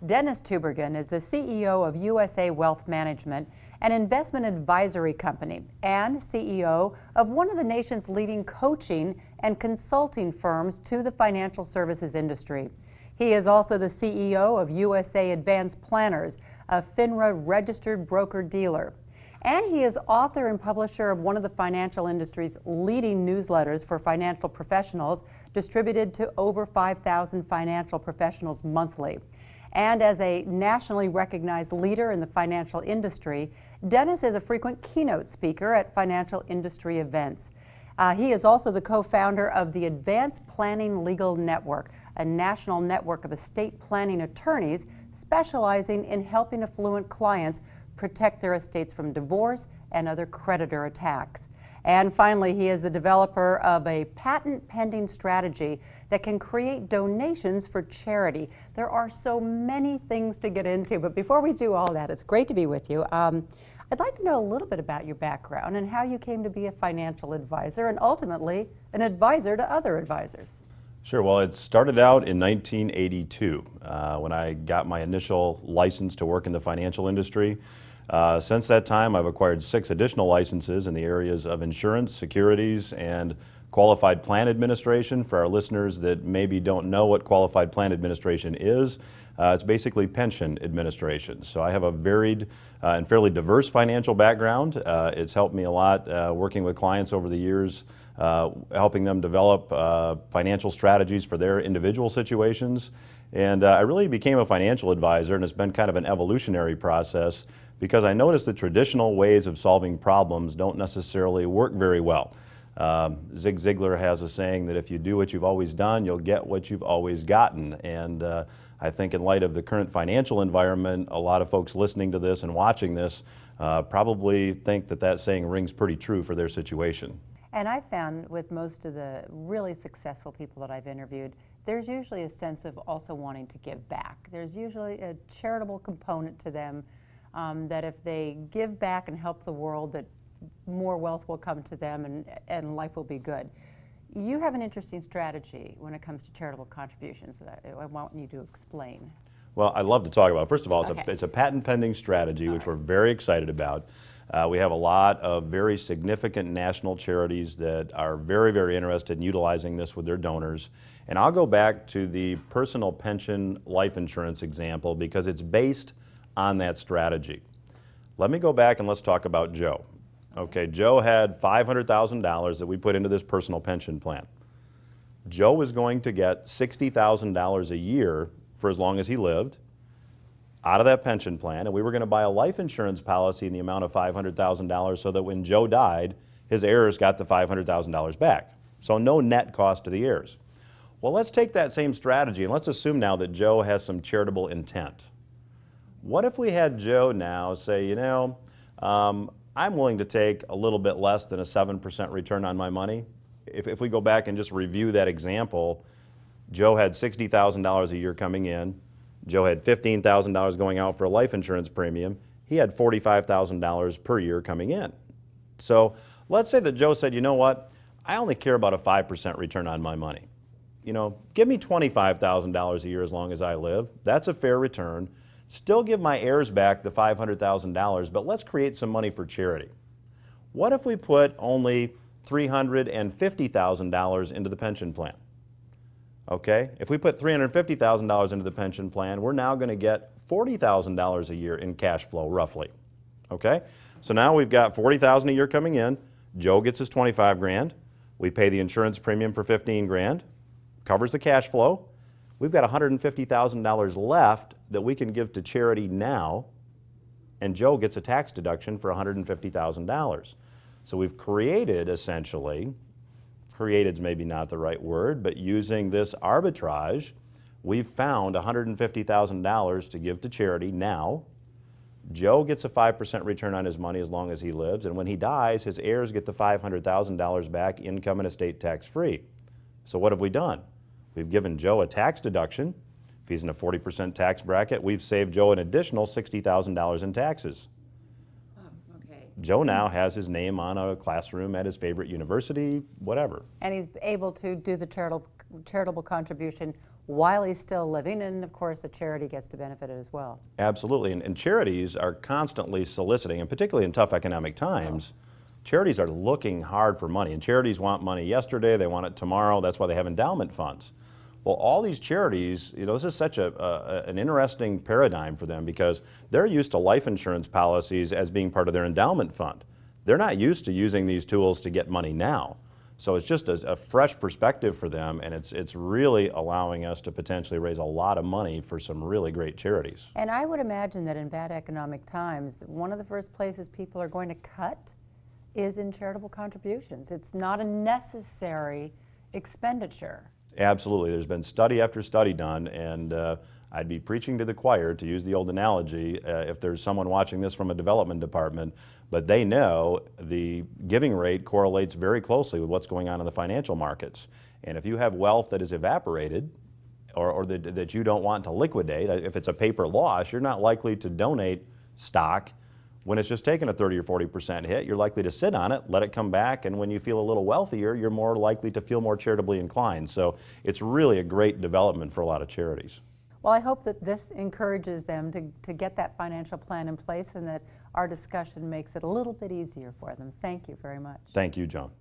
Dennis Tubbergen is the CEO of USA Wealth Management, an investment advisory company, and CEO of one of the nation's leading coaching and consulting firms to the financial services industry. He is also the CEO of USA Advanced Planners, a FINRA registered broker-dealer. And he is author and publisher of one of the financial industry's leading newsletters for financial professionals, distributed to over 5,000 financial professionals monthly. And as a nationally recognized leader in the financial industry, Dennis is a frequent keynote speaker at financial industry events. He is also the co-founder of the Advanced Planning Legal Network, a national network of estate planning attorneys specializing in helping affluent clients protect their estates from divorce and other creditor attacks. And finally, he is the developer of a patent-pending strategy that can create donations for charity. There are so many things to get into, but before we do all that, it's great to be with you. I'd like to know a little bit about your background and how you came to be a financial advisor and ultimately an advisor to other advisors. Sure. Well, it started out in 1982 when I got my initial license to work in the financial industry. Since that time, I've acquired 6 additional licenses in the areas of insurance, securities, and qualified plan administration. For our listeners that maybe don't know what qualified plan administration is, it's basically pension administration. So I have a varied and fairly diverse financial background. It's helped me a lot working with clients over the years, helping them develop financial strategies for their individual situations. And I really became a financial advisor, and it's been kind of an evolutionary process because I noticed that traditional ways of solving problems don't necessarily work very well. Zig Ziglar has a saying that if you do what you've always done, you'll get what you've always gotten. And I think in light of the current financial environment, a lot of folks listening to this and watching this probably think that that saying rings pretty true for their situation. And I found with most of the really successful people that I've interviewed, there's usually a sense of also wanting to give back. There's usually a charitable component to them, that if they give back and help the world, that more wealth will come to them and life will be good. You have an interesting strategy when it comes to charitable contributions that I want you to explain. Well, I'd love to talk about it. First of all, Okay. it's a patent-pending strategy, All which right. we're very excited about. We have a lot of very significant national charities that are very, very interested in utilizing this with their donors. And I'll go back to the personal pension life insurance example because it's based on that strategy. Let me go back and let's talk about Joe. Okay, Joe had $500,000 that we put into this personal pension plan. Joe was going to get $60,000 a year for as long as he lived out of that pension plan, and we were going to buy a life insurance policy in the amount of $500,000 so that when Joe died, his heirs got the $500,000 back. So no net cost to the heirs. Well, let's take that same strategy and let's assume now that Joe has some charitable intent. What if we had Joe now say, you know, I'm willing to take a little bit less than a 7% return on my money? If we go back and just review that example, Joe had $60,000 a year coming in. Joe had $15,000 going out for a life insurance premium. He had $45,000 per year coming in. So let's say that Joe said, you know what, I only care about a 5% return on my money. You know, give me $25,000 a year as long as I live. That's a fair return. Still give my heirs back the $500,000, but let's create some money for charity. What if we put only $350,000 into the pension plan? Okay, if we put $350,000 into the pension plan, we're now going to get $40,000 a year in cash flow, roughly. Okay, so now we've got $40,000 a year coming in. Joe gets his $25,000. We pay the insurance premium for $15,000, covers the cash flow. We've got $150,000 left that we can give to charity now, and Joe gets a tax deduction for $150,000. So we've created, essentially, created's maybe not the right word, but using this arbitrage, we've found $150,000 to give to charity now. Joe gets a 5% return on his money as long as he lives, and when he dies, his heirs get the $500,000 back, income and estate tax-free. So what have we done? We've given Joe a tax deduction. If he's in a 40% tax bracket, we've saved Joe an additional $60,000 in taxes. Okay. Joe now has his name on a classroom at his favorite university, whatever. And he's able to do the charitable contribution while he's still living, and of course the charity gets to benefit as well. Absolutely, and charities are constantly soliciting, and particularly in tough economic times, charities are looking hard for money, and charities want money yesterday, they want it tomorrow. That's why they have endowment funds. Well, all these charities, this is such an interesting paradigm for them, because they're used to life insurance policies as being part of their endowment fund. They're not used to using these tools to get money now. So it's just a fresh perspective for them, and it's really allowing us to potentially raise a lot of money for some really great charities. And I would imagine that in bad economic times, one of the first places people are going to cut is in charitable contributions. It's not a necessary expenditure. Absolutely. There's been study after study done, and I'd be preaching to the choir, to use the old analogy, if there's someone watching this from a development department, but they know the giving rate correlates very closely with what's going on in the financial markets. And if you have wealth that is evaporated, or that you don't want to liquidate, if it's a paper loss, you're not likely to donate stock. When it's just taken a 30 or 40% hit, you're likely to sit on it, let it come back, and when you feel a little wealthier, you're more likely to feel more charitably inclined. So it's really a great development for a lot of charities. Well, I hope that this encourages them to get that financial plan in place, and that our discussion makes it a little bit easier for them. Thank you very much. Thank you, Joan.